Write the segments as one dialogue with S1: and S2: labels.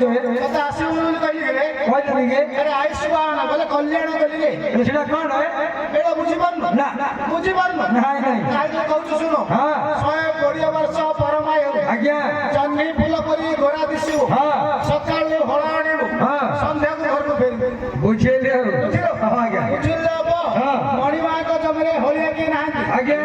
S1: କହୁଛ
S2: ତତେ ଆସିବୁ ବୋଲି କହିଲି ରେ
S1: କହିଲି କି
S2: ଆରେ ଆୟୁଷ୍ମାନ ବୋଲେ କଲ୍ୟାଣ କହିଲି ରେ
S1: ସେଟା କଣ
S2: ଏଇଟା ବୁଝିପାରୁନୁ
S1: ନା
S2: ବୁଝିପାରୁନୁ
S1: ନାଇଁ ନାଇଁ
S2: ତାହେଲେ କହୁଛୁ ଶୁଣ
S1: ହଁ
S2: 120 ବର୍ଷ ପରମାୟୁ
S1: ଆଜ୍ଞା
S2: ଜହ୍ନି ଫୁଲ ପରି ଗୋରା ଦିଶିବୁ
S1: ହଁ
S2: ସକାଳୁ ହଳ ଆଣିବୁ
S1: ହଁ
S2: ସନ୍ଧ୍ୟାକୁ ଘରକୁ ଫେରିବୁ
S1: ବୁଝେଇଲି ଆଉ
S2: ବୁଝିଲ
S1: ହଁ ଆଜ୍ଞା
S2: ବୁଝିଲେ ହବ
S1: ହଁ
S2: ମଣିମାଙ୍କ ଜମିରେ ହଳିଆ କିଏ ନାହାନ୍ତି
S1: ଆଜ୍ଞା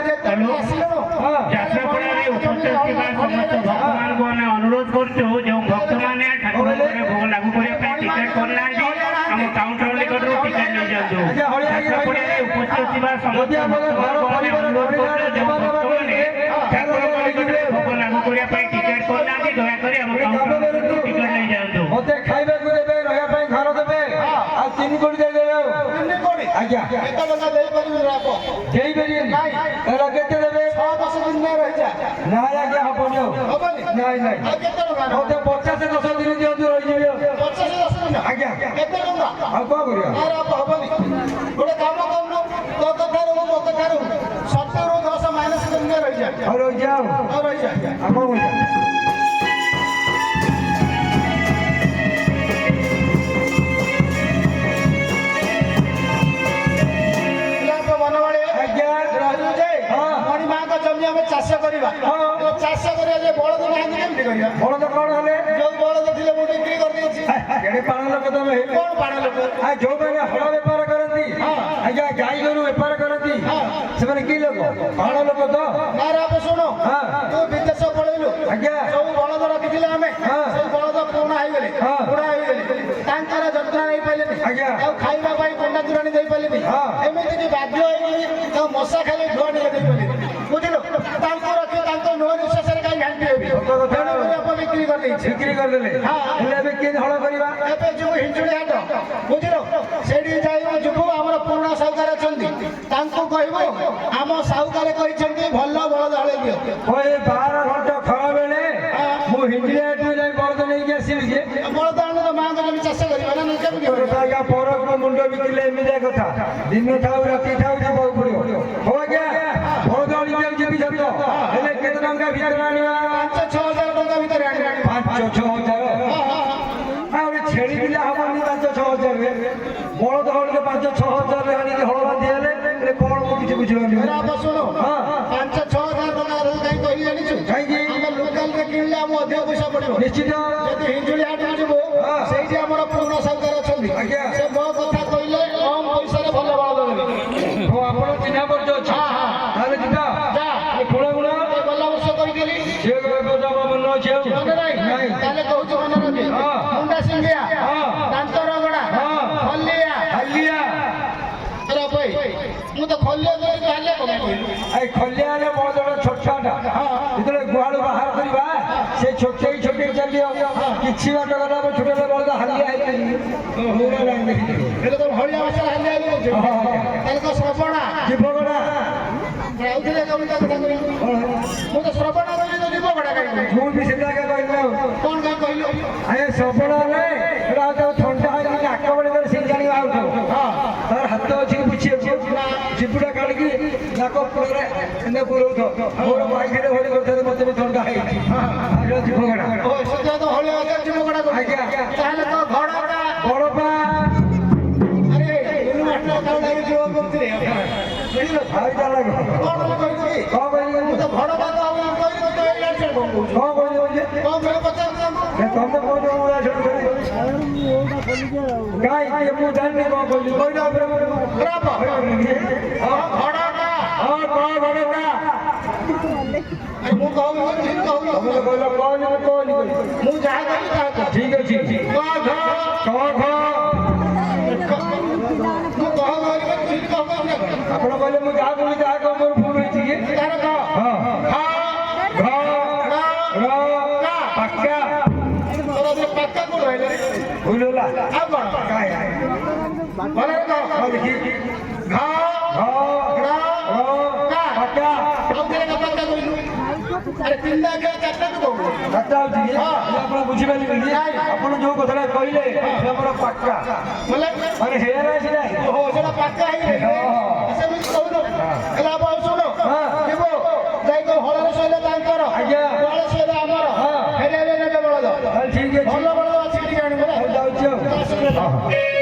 S2: ଯେତେବେଳେ ଆସିଲୁ
S1: ହଁ
S3: ଯାତ୍ରାପଡ଼ାରେ ଉପସ୍ଥିତ ଥିବା ସମସ୍ତ ଭକ୍ତମାନଙ୍କୁ ଆମେ ଅନୁରୋଧ କରୁଛୁ ଯେଉଁ ଭକ୍ତମାନେ ଠାକୁରଙ୍କ ଭୋଗ ଲାଗୁ କରିବା ପାଇଁ ଟିକେଟ କରିନାହାନ୍ତି ଆମ କାଉଣ୍ଟର ନିକଟରୁ ଟିକେଟ ନେଇଯାଆନ୍ତୁ। ଯାତ୍ରାପଡ଼ାରେ ଉପସ୍ଥିତ ଥିବା ସମସ୍ତ ଭକ୍ତମାନଙ୍କୁ ଆମେ ଅନୁରୋଧ କରୁଛୁ ଯେଉଁ ଭକ୍ତମାନେ ଠାକୁରଙ୍କ ନିକଟରେ ଭୋଗ ଲାଗୁ କରିବା ପାଇଁ ଟିକେଟ କରିନାହାନ୍ତି ଦୟାକରି ଆମ କାଉଣ୍ଟର ନିକଟରୁ ଟିକେଟ ନେଇଯାଆନ୍ତୁ।
S1: ମତେ ଖାଇବାକୁ ଦେବେ ରହିବା ପାଇଁ ଘର ଦେବେ ଆଉ 3 କୋଟି ଦେଇଦେବେ ଆଉ ଆଜ୍ଞା
S2: କେତେ ଟଙ୍କା ଦେଇପାରିବୁ ରାପ
S1: ଦେଇପାରିବେନି ତାହେଲେ କେତେ ଦେବେ
S2: 6-10 ଦିନ ରହିଯା
S1: ନାଇଁ ଆଜ୍ଞା ହବନି ଆଉ
S2: ହବନି
S1: ନାଇଁ ନାଇଁ
S2: ଆଉ କେତେ ଟଙ୍କା
S1: ମତେ 50-10 ଦିନ ଦିଅନ୍ତୁ ରହିଯିବି ଆଉ
S2: 50-10 ଦିନ
S1: ଆଜ୍ଞା
S2: କେତେ ଟଙ୍କା
S1: ଆଉ କଣ କରିବା
S2: ନା ରାପ ହବନି ଗୋଟେ କାମ କରୁନୁ ତୋ କଥାରୁ ମୋ କଥାରୁ 70ରୁ 10 ମାଇନସ କରିନେ ରହିଯା
S1: ଆଉ ରହିଯାଉ
S2: ଆଉ ରହିଯା
S1: ଆଉ କଣ କରିବା
S2: ଚାଷ କରିବା ଚାଷ କରିବା ଯେ ବଳଦ ନାହାନ୍ତି କେମିତି କରିବା
S1: ବଳଦ କଣ ହେଲେ
S2: ଯୋଉ ବଳଦ ଥିଲେ ମୁଁ ବିକ୍ରି କରିଦେଇଛି
S1: ଏଠି ପାଣ ଲୋକ ତମେ
S2: କଣ ପାଣ ଲୋକ
S1: ଯୋଉମାନେ ହଳ ବେପାର କରନ୍ତି ଆଜ୍ଞା ଗାଈ ଗୋରୁ ବେପାର କରନ୍ତି ସେମାନେ କି ଲୋକ ପାଣ ଲୋକ ତ
S2: ନା ରାପ ଶୁଣ ତୁ ବିଦେଶ ପଳେଇଲୁ
S1: ଆଜ୍ଞା
S2: ସବୁ ବଳଦ ରଖିଥିଲେ ଆମେ ସବୁ ବଳଦ ପୁରୁଣା ହେଇଗଲେ ବୁଢା ହେଇଗଲେ ତାଙ୍କର ଯତ୍ନ ନେଇପାରିଲେନି
S1: ଆଜ୍ଞା
S2: ଆଉ ଖାଇବା ପାଇଁ ଥଣ୍ଡା ଦୂରାଣୀ ଦେଇପାରିଲେନି ଏମିତି କି ବାଧ୍ୟ ହେଇକି ତାକୁ ମଶା ଖାଲି ଧୁଆ ଟିକେ ଦେଇପାରିଲେନି ବୁଝିଲୁ ତାଙ୍କୁ ରଖି ତାଙ୍କ ନୂଆ ନିଶ୍ୱାସରେ କାହିଁ ଘାଣ୍ଟି ହେବି ତେଣୁକରି ଆପଣ ବିକ୍ରି କରିଦେଇଛି
S1: ବିକ୍ରି କରିଦେଲେ ହେଲେ ଏବେ କେମିତି ହଳ କରିବା
S2: ଏବେ ଯିବୁ ହିଞ୍ଜୁଳି ହାଟ ବୁଝିଲୁ ସେଇଠି ଯାଇବୁ ଯିବୁ ଆମର ପୁରୁଣା ସାହୁକାର ଅଛନ୍ତି ତାଙ୍କୁ କହିବୁ ଆମ ସାହୁକାର କହିଛନ୍ତି ଭଲ ବଳଦ ହଳେ ଦିଅ
S1: 12 ଘଣ୍ଟା ଖରା ବେଳେ ମୁଁ ହିଞ୍ଜିଳି ହାଟରୁ ଯାଇ ବଳଦ ନେଇକି ଆସିବି ଯେ
S2: ବଳଦ ଆଣିଲେ ତ ମାଆଙ୍କ ଜମି ଚାଷ କରିବା ନା କେମିତି
S1: ଆଜ୍ଞା ପରକୁ ମୁଣ୍ଡ ବିକିଲେ ଏମିତିଆ କଥା ଦିନ ଥାଉ ରାତି ଥାଉ ଯିବାକୁ ପଡିବ ହଉ ଆଜ୍ଞା ବଳଦ ଆଣିକି ଆଉ ଯିବି ସତ ହେଲେ କେତେ ଟଙ୍କା ଭିତରେ ଆଣିବା
S2: 5-6 ହଜାର ଟଙ୍କା ଭିତରେ ଆଣିବା
S1: 5-6 ହଜାର ଆଉ ଛେଳି ପିଲା ହବନି 5-6 ହଜାରରେ ବଳଦ ହଳରେ 5-6 ହଜାରରେ ଆଣିକି ହଳ ବାନ୍ଧି ହେଲେ କଣ ମୁଁ କିଛି ବୁଝିପାରୁନି
S2: ଶୁଣ 5-6 ହଜାର ଟଙ୍କା କାହିଁ କହିଲି ଜାଣିଛୁ
S1: କାହିଁକି
S2: ଆମେ ଲୋକାଲରେ କିଣିଲେ ଆମକୁ ଅଧିକ ପଇସା ପଡିବ
S1: ନିଶ୍ଚିତ
S2: ଯଦି ହିଞ୍ଜୁଳି ହାଟକୁ ଯିବୁ ସେଇଠି ଆମର ପୁରୁଣା ସାହୁକାର ଅଛନ୍ତି
S1: ଆଜ୍ଞା
S2: ସେ ମୋ କଥା କହିଲେ କମ ପଇସାରେ ଭଲ ବଳଦ ଦେବେ
S1: ହଉ ଆପଣ ଚିହ୍ନା ପରିଚୟ ଅଛି ତାହେଲେ ଯିବା ଖୋଳ ଗୁଣ
S2: ଗଲା ବର୍ଷ କହିଥିଲି
S1: ଝିଅ ମନ ଅଛି ଆଉ
S2: ମନେ ନାହିଁ ତାହେଲେ କହୁଛୁ ମନେ ରଖି ମୁଣ୍ଡା ସିଂହିଆ ଦାନ୍ତ ରଗଡା ଖଲିଆ
S1: ହାଲିଆ
S2: ମୁଁ ତ ଖଲିଆ ଧରିକି ହାଲିଆ କମେଇ କହିଲି
S1: ଖଲିଆ ହେଲେ ବଳଦର ଛୋଟ ଛୁଆଟା ଯେତେବେଳେ ଗୁହାଳୁ ବାହାର କରିବା ସେ ଛୋଟେଇ ଚାଲିବ କିଛି ବାଟ ଗଲା ଛୋଟ ବଳଦ ହାଲିଆ ହେଇପାରିବି
S2: ହେଲେ ତ ହଳିଆ ଭାଷାରେ ହାଲିଆ ହେଲି ତାହେଲେ ତ ଶ୍ରବଣା
S1: ଜୀବଗଡ଼ା
S2: ଆଉଥିଲେ କବିତା କଥା କହିଲି ମୁଁ ତ ଶ୍ରବଣା କହିଲି ତ ଜୀବଗଡ଼ା କାହିଁକି
S1: ମୁଁ ବି ସେଟା କହିଲି ଆଉ
S2: କଣ କାହିଁ କହିଲୁ
S1: ଆରେ ଶ୍ରବଣ ହେଲେ ଏଟା ଥଣ୍ଡା ହେଇକି ନାକ ବଳି କରି ସେ ଜାଣିବା ଆଉ ତାର ହାତ ଅଛି ବୁଝିବାକୁ ଚିପୁଟା କାଢିକି ନାକ ପୁରରେ ପୁରଉଥ ମୋର ବାଇକରେ ଭଳି କରିଥାନ୍ତି ମତେ ବି ଥଣ୍ଡା ହେଇଛି ଜୀବଗଡ଼ା
S2: ହଳିଆ ଭାଷା ଜୀବଗଡ଼ା
S1: ଆଜ୍ଞା
S2: ତାହେଲେ ତ ଘଡଟା
S1: ବଡପା
S2: ଆରେ ଯୁବ କରୁଥିଲେ
S1: କଣ କହିଲି
S2: ମୁଁ ତ ଘଡଟା ତ କହିଲି
S1: କଣ କହିଲି
S2: କଣ ପଚାରୁଛ
S1: ତମେ କହୁଛ କାଇଁ ମୁଁ ଜାଣିନି କଣ କହିଲି କହିଲା ଉପରେ
S2: ମୁଁ କହୁଛି
S1: ତମେ କହିଲ କହିଲି
S2: ମୁଁ ଯାହା କହିଲି ତାହା
S1: ଠିକ ଅଛି ଆପଣ କହିଲେ ମୁଁ ଯାହା କହିଲି ତାହା କଣ ମୋର ଭୁଲ ହେଇଛି କି
S2: ପାକା କୋଉ ରହିଲେ
S1: ଭୁଲ ହେଲା
S2: ଆଉ କଣ
S1: ଦେଖି
S2: ଆରେ ତିନିଟା ଚାରିଟା ତୁ କହୁଛୁ
S1: ଆପଣ ବୁଝିପାରିବେନି ଆପଣ ଯୋଉ କଥାଟା କହିଲେ ଆମର ପାକ୍କା ମାନେ ହେୟାର ଅଛି ନାହିଁ
S2: ସେଟା ପାକା ହେଇଗଲେ ସେମିତି କହୁନ ହେଲେ ଆପଣ ଶୁଣ ଯିବ ଯାଇକି ହଳରେ ଶୋଇଲେ ତାଙ୍କର
S1: ଆଜ୍ଞା
S2: ହଳରେ ଶୋଇଲେ ଆମର ଫେରିଆଲେ ନେବେ ବଳଦ
S1: ଠିକ ଅଛି
S2: ଭଲ ବଳଦ
S1: ହଁ